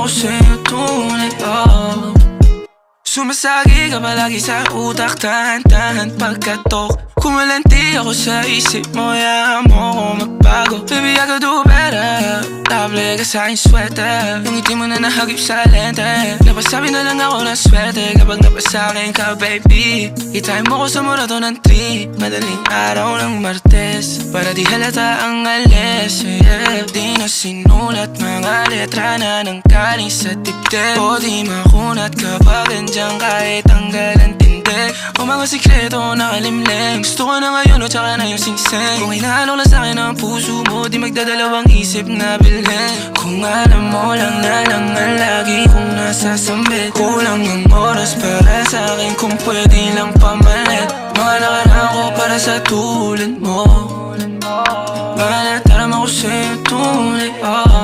ako sa'yo tunay, oh. Sumasagi ka palagi sa utak, tahan-tahan pagkatok. Kumalanti ako sa isip mo, hayaan mo ko magbago. Baby, I could do better. Table ka sa'king sweater, yung ngiti mo na nahagip sa lente. Napasabi na lang ako ng swerte kapag napasakin ka, baby. Itain mo ko sa murato ng 3, madaling araw ng Martes, para di halata ang alis, yeah. Di na sinulat mga letra na nang galing sa dibdib, o di makunat kapag andyan kahit tanggal ang tindig. O mga sikreto nakalimlim, gusto ko na ngayon o tsaka na yung singsing. Kung inaalok lang sa'kin ang puso mo, di magdadalawang isip na bilhin. Kung alam mo lang na lang ang lagi kong nasasambit, kulang ang oras para sa'kin kung pwede lang pamalit. Mga nakaraan ko para sa tulad mo, mga natarama ko sa'yo tunay, oh.